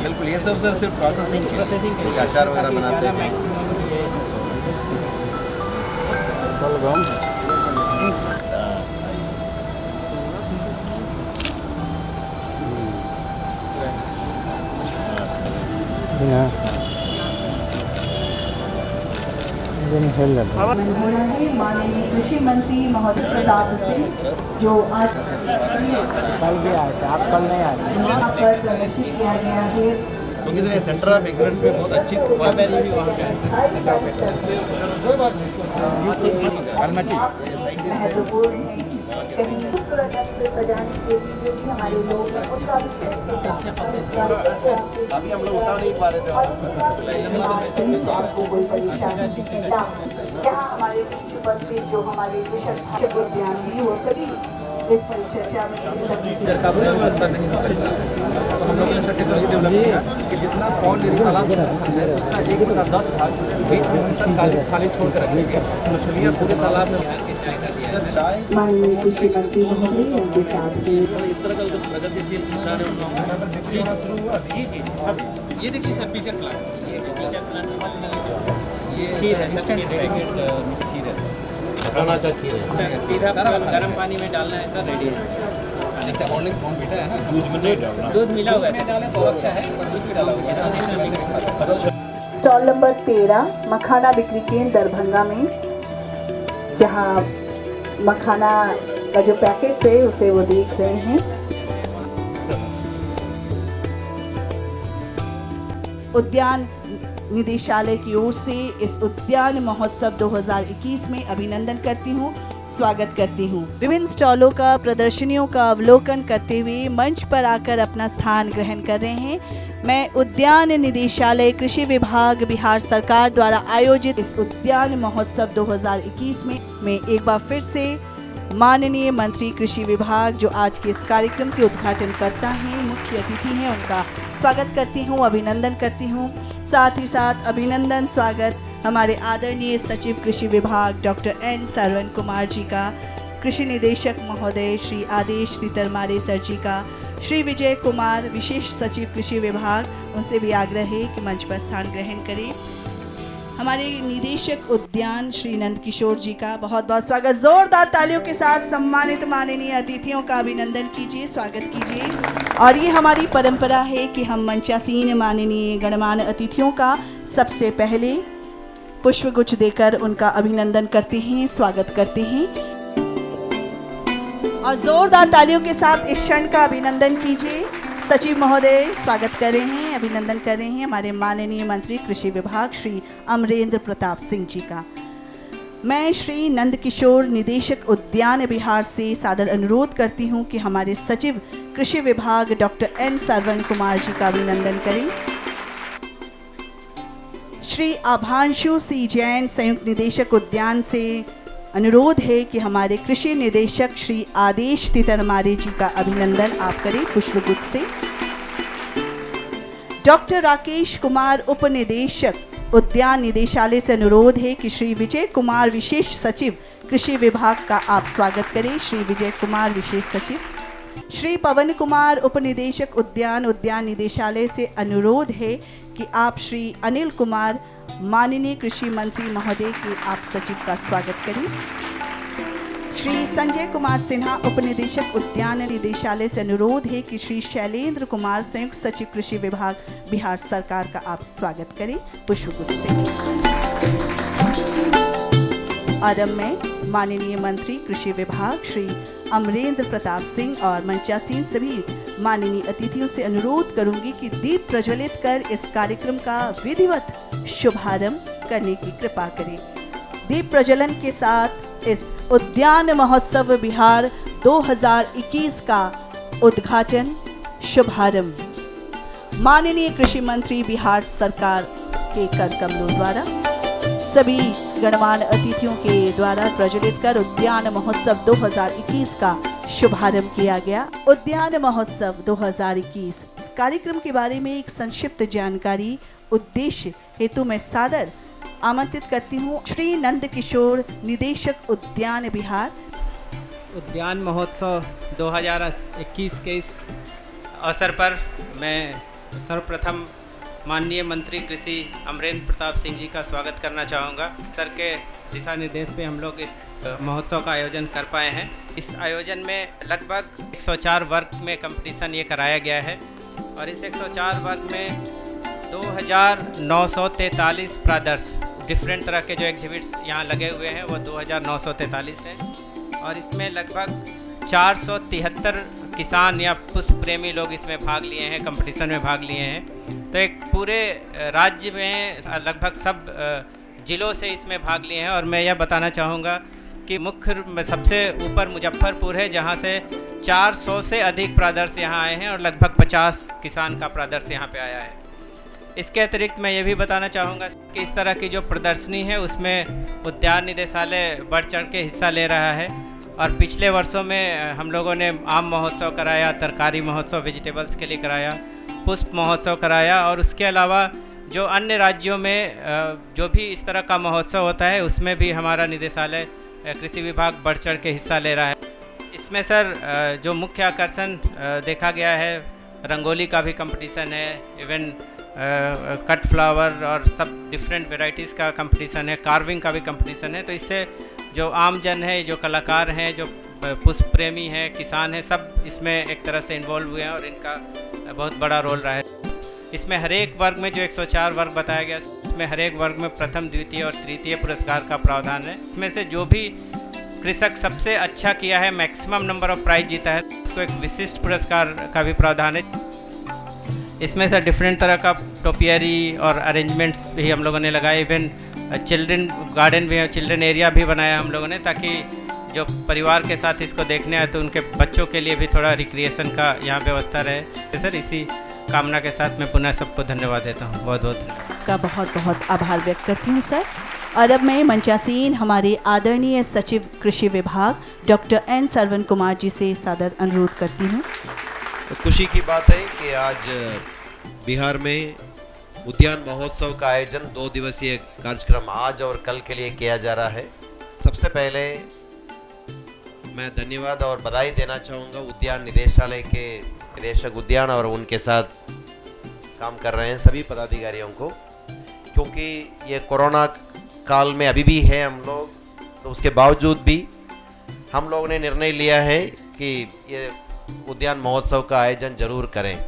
बिल्कुल, ये सब सर सिर्फ प्रोसेसिंग के अचार वगैरह बनाते हैं। माननीय कृषि मंत्री महोदय प्रताप सिंह जो आज कल भी आए थे, आप कल नहीं आए थे। यहाँ पर प्रदर्शित किया गया है। क्योंकि सर ये सेंटर ऑफ एक्सीलेंस में बहुत अच्छी अभी हम लोग उठा नहीं पा रहे थे। यहाँ हमारे उपस्थित जो हमारे कृषक उद्यान है वो सभी इस परिचर्चा में हम लोगों ने सर्टिफिकेट डेवलप किया कि जितना पौंड तालाब है उसका 1/10 भाग बीच में हम सब खाली छोड़ कर रखेंगे। मछलियाँ पूरे तालाब में सर चाय माननीय कृषि मंत्री महोदय उनके साथ ही इस तरह का कुछ प्रगतिशील किसान है उनका शुरू हुआ जी ये देखिए सर फीचर प्लांट ये खीर है इंस्टेंट पैकेट मिक्स खीर है सर मखाना का खीर है सर सीधा गर्म पानी में डालना है सर रेडी है जैसे हॉर्लिक्स बॉर्नविटा है ना दूध मिला हुआ है डालें तो अच्छा है पर दूध भी डाला हुआ है। स्टॉल नंबर 13 मखाना बिक्री केंद्र दरभंगा में जहां मखाना का जो पैकेट है उसे वो देख रहे हैं। उद्यान निदेशालय की ओर से इस उद्यान महोत्सव 2021 में अभिनंदन करती हूँ, स्वागत करती हूँ। विभिन्न स्टॉलों का प्रदर्शनियों का अवलोकन करते हुए मंच पर आकर अपना स्थान ग्रहण कर रहे हैं। मैं उद्यान निदेशालय कृषि विभाग बिहार सरकार द्वारा आयोजित इस उद्यान महोत्सव 2021 में एक बार फिर से माननीय मंत्री कृषि विभाग जो आज के इस कार्यक्रम के उद्घाटन करता है, मुख्य अतिथि हैं, उनका स्वागत करती हूँ, अभिनंदन करती हूँ। साथ ही साथ अभिनंदन स्वागत हमारे आदरणीय सचिव कृषि विभाग डॉक्टर एन सरवण कुमार जी का, कृषि निदेशक महोदय श्री आदेश तितरमारे सर जी का, श्री विजय कुमार विशेष सचिव कृषि विभाग, उनसे भी आग्रह है कि मंच पर स्थान ग्रहण करें। हमारे निदेशक उद्यान श्री नंद किशोर जी का बहुत बहुत स्वागत। जोरदार तालियों के साथ सम्मानित माननीय अतिथियों का अभिनंदन कीजिए, स्वागत कीजिए। और ये हमारी परंपरा है कि हम मंचासीन माननीय गणमान्य अतिथियों का सबसे पहले पुष्पगुच्छ देकर उनका अभिनंदन करते हैं, स्वागत करते हैं। और जोरदार तालियों के साथ इस क्षण का अभिनंदन कीजिए। सचिव महोदय स्वागत कर रहे हैं, अभिनंदन कर रहे हैं हमारे माननीय मंत्री कृषि विभाग श्री अमरेंद्र प्रताप सिंह जी का। मैं श्री नंद किशोर निदेशक उद्यान बिहार से सादर अनुरोध करती हूं कि हमारे सचिव कृषि विभाग डॉक्टर एन सरवण कुमार जी का अभिनंदन करें। श्री आभांशु सी जैन संयुक्त निदेशक उद्यान से अनुरोध है कि हमारे कृषि निदेशक श्री आदेश तितरमारे जी का अभिनंदन आप करें पुष्पगुच्छ से। डॉक्टर राकेश कुमार उप निदेशक उद्यान निदेशालय से अनुरोध है कि श्री विजय कुमार विशेष सचिव कृषि विभाग का आप स्वागत करें। श्री विजय कुमार विशेष सचिव। श्री पवन कुमार उप निदेशक उद्यान निदेशालय से अनुरोध है कि आप श्री अनिल कुमार माननीय कृषि मंत्री महोदय के आप सचिव का स्वागत करें। श्री संजय कुमार सिन्हा उप निदेशक उद्यान निदेशालय से अनुरोध है कि श्री शैलेंद्र कुमार संयुक्त सचिव कृषि विभाग बिहार सरकार का आप स्वागत करें पुष्पगुच्छ से। और अब मैं माननीय मंत्री कृषि विभाग श्री अमरेंद्र प्रताप सिंह और मंचासीन सभी माननीय अतिथियों से अनुरोध करूंगी कि दीप प्रज्वलित कर इस कार्यक्रम का विधिवत शुभारंभ करने की कृपा करें। दीप प्रज्वलन के साथ इस उद्यान महोत्सव बिहार 2021 का उद्घाटन शुभारंभ माननीय कृषि मंत्री बिहार सरकार के कर कमलों द्वारा सभी गणमान्य अतिथियों के द्वारा प्रज्वलित कर उद्यान महोत्सव 2021 का शुभारंभ किया गया। उद्यान महोत्सव 2021 इस कार्यक्रम के बारे में एक संक्षिप्त जानकारी उद्देश्य हेतु मैं सादर आमंत्रित करती हूँ श्री नंद किशोर, निदेशक उद्यान बिहार। उद्यान महोत्सव 2021 के इस अवसर पर मैं सर्वप्रथम माननीय मंत्री कृषि अमरेंद्र प्रताप सिंह जी का स्वागत करना चाहूँगा। सर के दिशा निर्देश पे हम लोग इस महोत्सव का आयोजन कर पाए हैं। इस आयोजन में लगभग 104 वर्ग में कंपटीशन ये कराया गया है और इस 104 वर्ग में 2943 प्रदर्श डिफरेंट तरह के जो एग्जिबिट्स यहाँ लगे हुए हैं वो 2943 हैं और इसमें लगभग 473 किसान या पुष्प प्रेमी लोग इसमें भाग लिए हैं, कंपटीशन में भाग लिए हैं। तो एक पूरे राज्य में लगभग सब ज़िलों से इसमें भाग लिए हैं और मैं यह बताना चाहूँगा कि मुख्य सबसे ऊपर मुजफ्फरपुर है जहाँ से 400 से अधिक प्रदर्श यहाँ आए हैं और लगभग 50 किसान का प्रदर्श यहाँ पे आया है। इसके अतिरिक्त मैं ये भी बताना चाहूँगा कि इस तरह की जो प्रदर्शनी है उसमें उद्यान निदेशालय बढ़ चढ़ के हिस्सा ले रहा है और पिछले वर्षों में हम लोगों ने आम महोत्सव कराया, तरकारी महोत्सव वेजिटेबल्स के लिए कराया, पुष्प महोत्सव कराया और उसके अलावा जो अन्य राज्यों में जो भी इस तरह का महोत्सव होता है उसमें भी हमारा निदेशालय कृषि विभाग बढ़ चढ़ के हिस्सा ले रहा है। इसमें सर जो मुख्य आकर्षण देखा गया है, रंगोली का भी कंपटीशन है, इवन कट फ्लावर और सब डिफरेंट वेराइटीज़ का कंपटीशन है, कार्विंग का भी कंपटीशन है। तो इससे जो आम जन है, जो कलाकार हैं, जो पुष्प प्रेमी हैं, किसान हैं, सब इसमें एक तरह से इन्वॉल्व हुए हैं और इनका बहुत बड़ा रोल रहा है। इसमें हर एक वर्ग में जो 104 वर्ग बताया गया इसमें हर एक वर्ग में प्रथम, द्वितीय और तृतीय पुरस्कार का प्रावधान है। इसमें से जो भी कृषक सबसे अच्छा किया है, मैक्सिमम नंबर ऑफ प्राइज जीता है, उसको एक विशिष्ट पुरस्कार का भी प्रावधान है। इसमें से डिफरेंट तरह का टोपियरी और अरेंजमेंट्स भी हम लोगों ने लगाए, इवन चिल्ड्रन गार्डन भी, चिल्ड्रन एरिया भी बनाया हम लोगों ने ताकि जो परिवार के साथ इसको देखने आए तो उनके बच्चों के लिए भी थोड़ा रिक्रिएशन का यहाँ व्यवस्था रहे। सर इसी कामना के साथ मैं पुनः सबको धन्यवाद देता हूँ। बहुत बहुत धन्यवाद का बहुत बहुत आभार व्यक्त करती हूँ सर। और अब मैं मंचासीन हमारे आदरणीय सचिव कृषि विभाग डॉक्टर एन सरवन कुमार जी से सादर अनुरोध करती हूँ। तो खुशी की बात है कि आज बिहार में उद्यान महोत्सव का आयोजन 2 दिवसीय कार्यक्रम आज और कल के लिए किया जा रहा है। सबसे पहले मैं धन्यवाद और बधाई देना चाहूँगा उद्यान निदेशालय के निदेशक उद्यान और उनके साथ काम कर रहे हैं सभी पदाधिकारियों को, क्योंकि ये कोरोना काल में अभी भी है हम लोग, तो उसके बावजूद भी हम लोगों ने निर्णय लिया है कि ये उद्यान महोत्सव का आयोजन जरूर करें।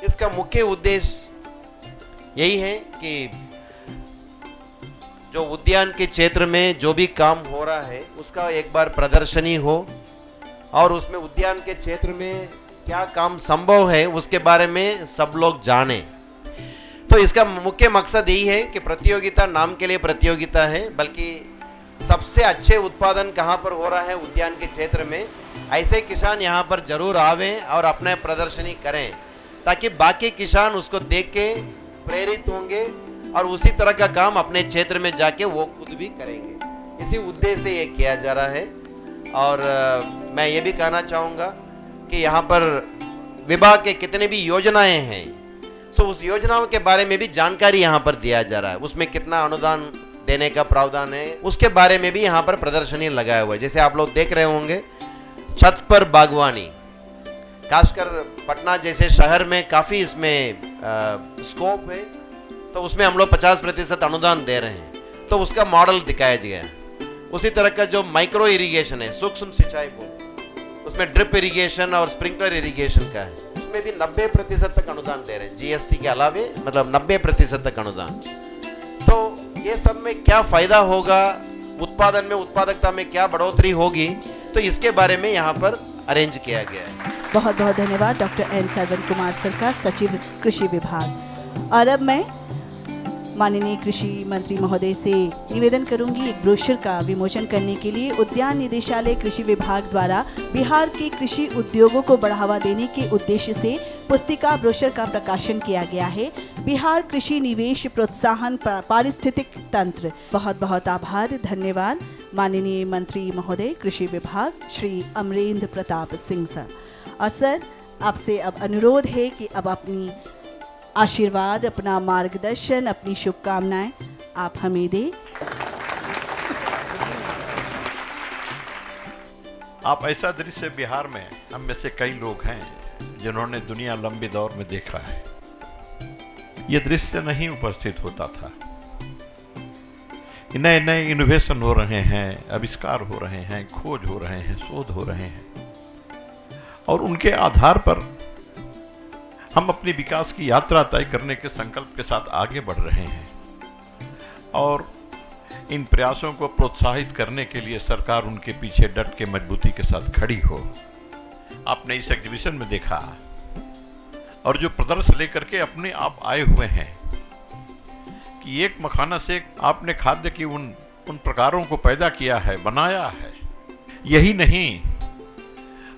इसका मुख्य उद्देश्य यही है कि जो उद्यान के क्षेत्र में जो भी काम हो रहा है उसका एक बार प्रदर्शनी हो और उसमें उद्यान के क्षेत्र में क्या काम संभव है उसके बारे में सब लोग जानें। तो इसका मुख्य मकसद यही है कि प्रतियोगिता नाम के लिए प्रतियोगिता है, बल्कि सबसे अच्छे उत्पादन कहाँ पर हो रहा है उद्यान के क्षेत्र में, ऐसे किसान यहाँ पर जरूर आवें और अपने प्रदर्शनी करें ताकि बाकी किसान उसको देख के प्रेरित होंगे और उसी तरह का काम अपने क्षेत्र में जाके वो खुद भी करेंगे। इसी उद्देश्य से ये किया जा रहा है। और मैं ये भी कहना चाहूँगा कि यहाँ पर विभाग के कितने भी योजनाएं हैं, सो उस योजनाओं के बारे में भी जानकारी यहाँ पर दिया जा रहा है। उसमें कितना अनुदान देने का प्रावधान है उसके बारे में भी यहाँ पर प्रदर्शनी लगाया हुआ है। जैसे आप लोग देख रहे होंगे छत पर बागवानी, खासकर पटना जैसे शहर में काफ़ी इसमें स्कोप है, तो उसमें हम लोग 50% अनुदान दे रहे हैं, तो उसका मॉडल दिखाया गया है। उसी तरह का जो माइक्रो इरिगेशन है, सूक्ष्म सिंचाई बोल, उसमें ड्रिप इरिगेशन और स्प्रिंकलर इरिगेशन का है, उसमें भी 90% तक अनुदान दे रहे हैं, जीएसटी के अलावे, मतलब 90% तक अनुदान। तो ये सब में क्या फ़ायदा होगा, उत्पादन में, उत्पादकता में क्या बढ़ोतरी होगी, तो इसके बारे में यहाँ पर अरेंज किया गया है। बहुत बहुत धन्यवाद doctor N Saravan Kumar sir का, सचिव कृषि विभाग। और अब मैं माननीय कृषि मंत्री महोदय से निवेदन करूंगी एक ब्रोशर का विमोचन करने के लिए। उद्यान निदेशालय कृषि विभाग द्वारा बिहार के कृषि उद्योगों को बढ़ावा देने के उद्देश्य से पुस्तिका ब्रोशर का प्रकाशन किया गया है, बिहार कृषि निवेश प्रोत्साहन पारिस्थितिक तंत्र। बहुत बहुत आभार, धन्यवाद माननीय मंत्री महोदय कृषि विभाग श्री अमरेंद्र प्रताप सिंह सर। और सर आपसे अब अनुरोध है कि अब अपनी आशीर्वाद, अपना मार्गदर्शन, अपनी शुभकामनाएं आप हमें दें। आप ऐसा दृश्य बिहार में हम में से कई लोग हैं जिन्होंने दुनिया लंबे दौर में देखा है। ये दृश्य नहीं उपस्थित होता था। नए नए इनोवेशन हो रहे हैं, आविष्कार हो रहे हैं, खोज हो रहे हैं, शोध हो रहे हैं, और उनके आधार पर हम अपनी विकास की यात्रा तय करने के संकल्प के साथ आगे बढ़ रहे हैं। और इन प्रयासों को प्रोत्साहित करने के लिए सरकार उनके पीछे डट के मजबूती के साथ खड़ी हो। आपने इस एग्जीबिशन में देखा, और जो प्रदर्शन लेकर के अपने आप आए हुए हैं कि एक मखाना से आपने खाद्य की उन प्रकारों को पैदा किया है, बनाया है। यही नहीं,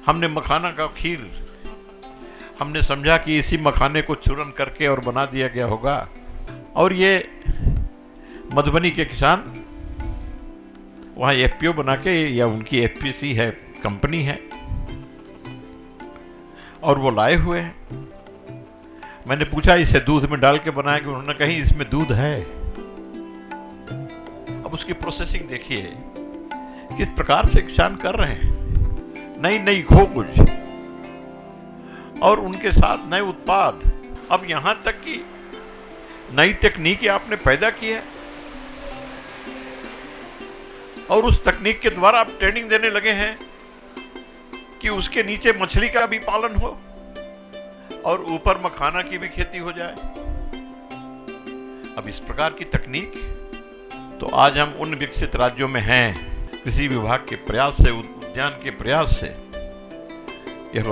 हमने मखाना का खीर, हमने समझा कि इसी मखाने को चूरन करके और बना दिया गया होगा, और ये मधुबनी के किसान वहाँ एफपीओ बना के, या उनकी एफपीसी है, कंपनी है, और वो लाए हुए हैं। मैंने पूछा इसे दूध में डाल के बनाया, कि उन्होंने कही इसमें दूध है। अब उसकी प्रोसेसिंग देखिए किस प्रकार से किसान कर रहे हैं, नई नई खोज, और उनके साथ नए उत्पाद। अब यहां तक कि नई तकनीक आपने पैदा की है, और उस तकनीक के द्वारा आप ट्रेनिंग देने लगे हैं कि उसके नीचे मछली का भी पालन हो और ऊपर मखाना की भी खेती हो जाए। अब इस प्रकार की तकनीक, तो आज हम उन विकसित राज्यों में हैं। कृषि विभाग के प्रयास से, उद्यान के प्रयास से यह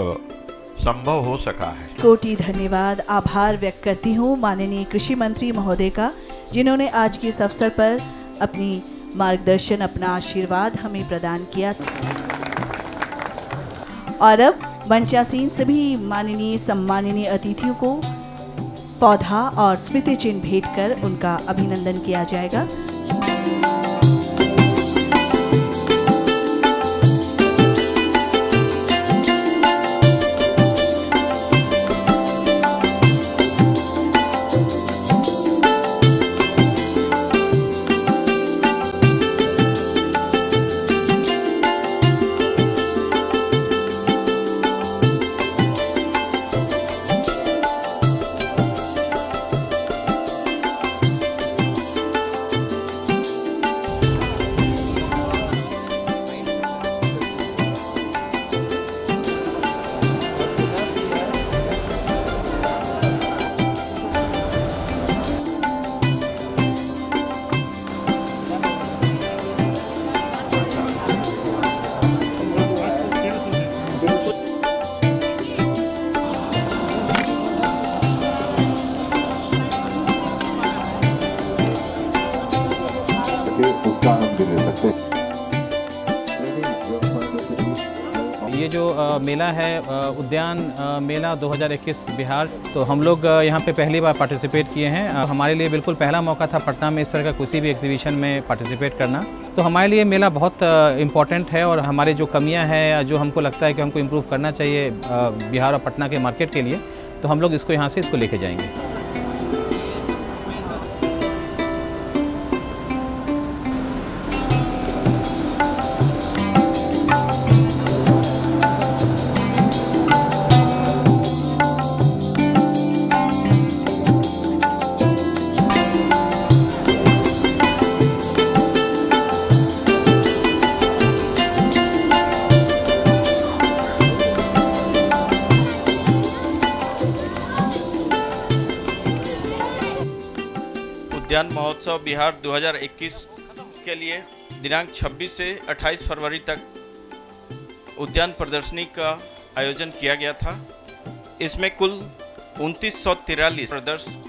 संभव हो सका है। कोटि धन्यवाद, आभार व्यक्त करती हूँ माननीय कृषि मंत्री महोदय का, जिन्होंने आज के इस अवसर पर अपनी मार्गदर्शन, अपना आशीर्वाद हमें प्रदान किया। और अब मंचासीन सभी माननीय सम्माननीय अतिथियों को पौधा और स्मृति चिन्ह भेंट कर उनका अभिनंदन किया जाएगा। उसका आनंद ले सकते हैं। ये जो मेला है उद्यान मेला 2021 बिहार, तो हम लोग यहाँ पे पहली बार पार्टिसिपेट किए हैं। हमारे लिए बिल्कुल पहला मौका था पटना में इस तरह का किसी भी एग्जीबिशन में पार्टिसिपेट करना। तो हमारे लिए मेला बहुत इम्पॉर्टेंट है, और हमारे जो कमियाँ हैं, जो हमको लगता है कि हमको इम्प्रूव करना चाहिए बिहार और पटना के मार्केट के लिए, तो हम लोग इसको यहाँ से इसको लेके जाएंगे। उद्यान महोत्सव बिहार 2021 के लिए दिनांक 26 से 28 फरवरी तक उद्यान प्रदर्शनी का आयोजन किया गया था। इसमें कुल 2943 प्रदर्शन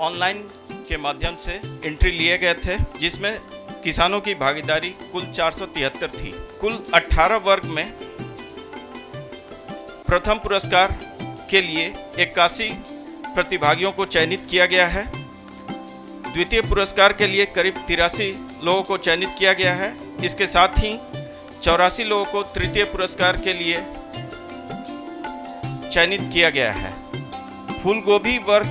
ऑनलाइन के माध्यम से एंट्री लिए गए थे, जिसमें किसानों की भागीदारी कुल 473 थी। कुल 18 वर्ग में प्रथम पुरस्कार के लिए 81 प्रतिभागियों को चयनित किया गया है। द्वितीय पुरस्कार के लिए करीब 83 लोगों को चयनित किया गया है। इसके साथ ही 84 लोगों को तृतीय पुरस्कार के लिए चयनित किया गया है। फूल गोभी वर्ग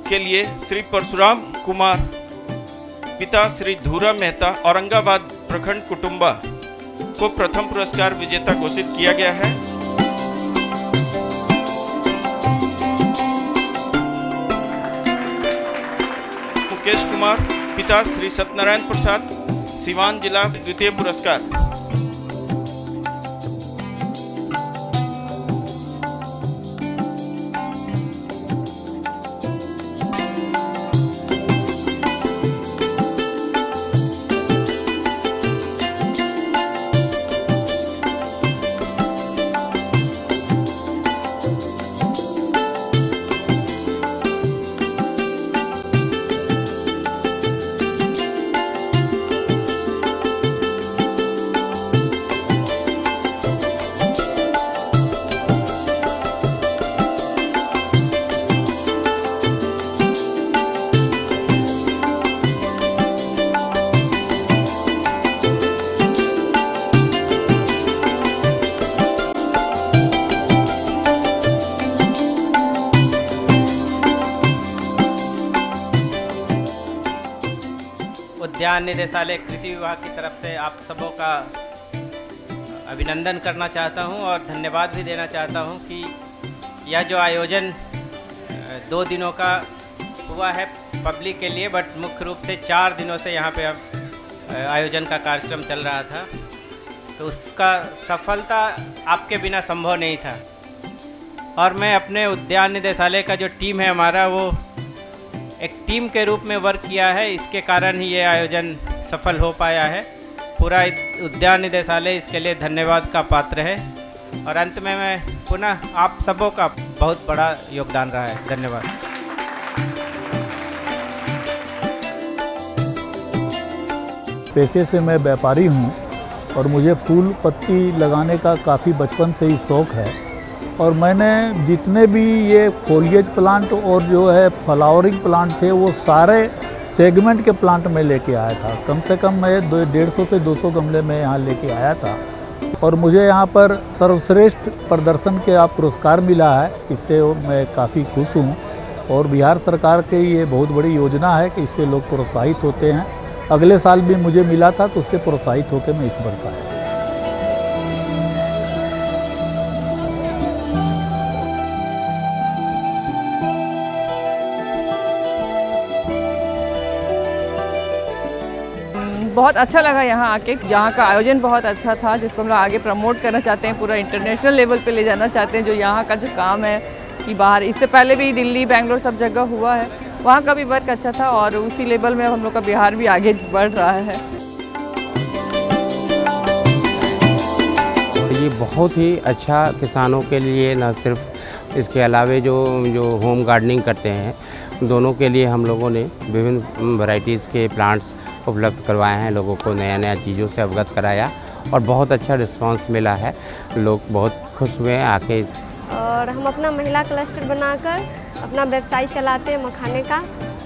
के लिए श्री परशुराम कुमार पिता श्री धूरा मेहता औरंगाबाद प्रखंड कुटुंबा को प्रथम पुरस्कार विजेता घोषित किया गया है। मुकेश कुमार पिता श्री सत्यनारायण प्रसाद सिवान जिला द्वितीय पुरस्कार। उद्यान निदेशालय कृषि विभाग की तरफ से आप सबों का अभिनंदन करना चाहता हूं और धन्यवाद भी देना चाहता हूं कि यह जो आयोजन 2 दिनों का हुआ है पब्लिक के लिए, बट मुख्य रूप से 4 दिनों से यहाँ पे आयोजन का कार्यक्रम चल रहा था, तो उसका सफलता आपके बिना संभव नहीं था। और मैं अपने उद्यान निदेशालय का जो टीम है हमारा, वो एक टीम के रूप में वर्क किया है, इसके कारण ही ये आयोजन सफल हो पाया है। पूरा उद्यान निदेशालय इसके लिए धन्यवाद का पात्र है। और अंत में मैं पुनः आप सबों का बहुत बड़ा योगदान रहा है। धन्यवाद। पेशे से मैं व्यापारी हूँ और मुझे फूल पत्ती लगाने का काफ़ी बचपन से ही शौक़ है। और मैंने जितने भी ये फोलिएज प्लांट और जो है फ्लावरिंग प्लांट थे, वो सारे सेगमेंट के प्लांट में लेके आया था। कम से कम मैं 150 से 200 गमले में यहाँ लेके आया था। और मुझे यहाँ पर सर्वश्रेष्ठ प्रदर्शन के पुरस्कार मिला है, इससे मैं काफ़ी खुश हूँ। और बिहार सरकार की ये बहुत बड़ी योजना है कि इससे लोग प्रोत्साहित होते हैं। अगले साल भी मुझे मिला था, तो उससे प्रोत्साहित होकर मैं इस वर्ष आया। बहुत अच्छा लगा यहाँ आके। यहाँ का आयोजन बहुत अच्छा था, जिसको हम लोग आगे प्रमोट करना चाहते हैं, पूरा इंटरनेशनल लेवल पे ले जाना चाहते हैं। जो यहाँ का जो काम है कि बाहर, इससे पहले भी दिल्ली, बेंगलोर सब जगह हुआ है, वहाँ का भी वर्क अच्छा था और उसी लेवल में हम लोग का बिहार भी आगे बढ़ रहा है। ये बहुत ही अच्छा किसानों के लिए, न सिर्फ इसके अलावे जो होम गार्डनिंग करते हैं, दोनों के लिए हम लोगों ने विभिन्न वैरायटीज़ के प्लांट्स उपलब्ध करवाए हैं। लोगों को नया नया चीज़ों से अवगत कराया और बहुत अच्छा रिस्पांस मिला है। लोग बहुत खुश हुए हैं आके। और हम अपना महिला क्लस्टर बनाकर अपना व्यवसाय चलाते हैं मखाने का।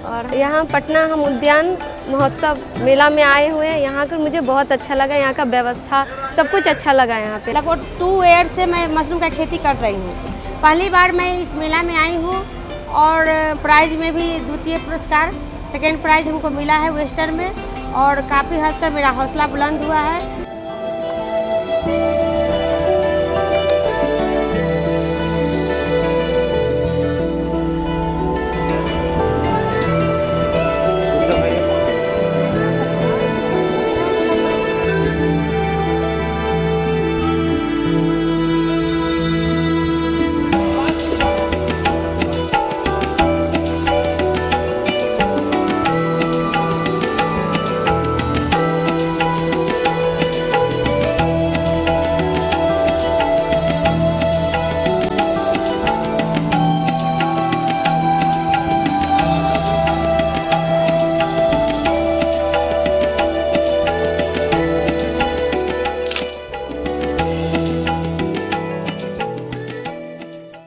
और यहाँ पटना हम उद्यान महोत्सव मेला में आए हुए हैं। यहाँ कर मुझे बहुत अच्छा लगा, यहाँ का व्यवस्था सब कुछ अच्छा लगा। यहाँ पे लगभग 2 ईयर से मैं मशरूम का खेती कर रही हूँ। पहली बार मैं इस मेला में आई हूँ और प्राइज में भी द्वितीय पुरस्कार, सेकेंड प्राइज हमको मिला है वेस्टर्न में। और काफ़ी हद तक मेरा हौसला बुलंद हुआ है।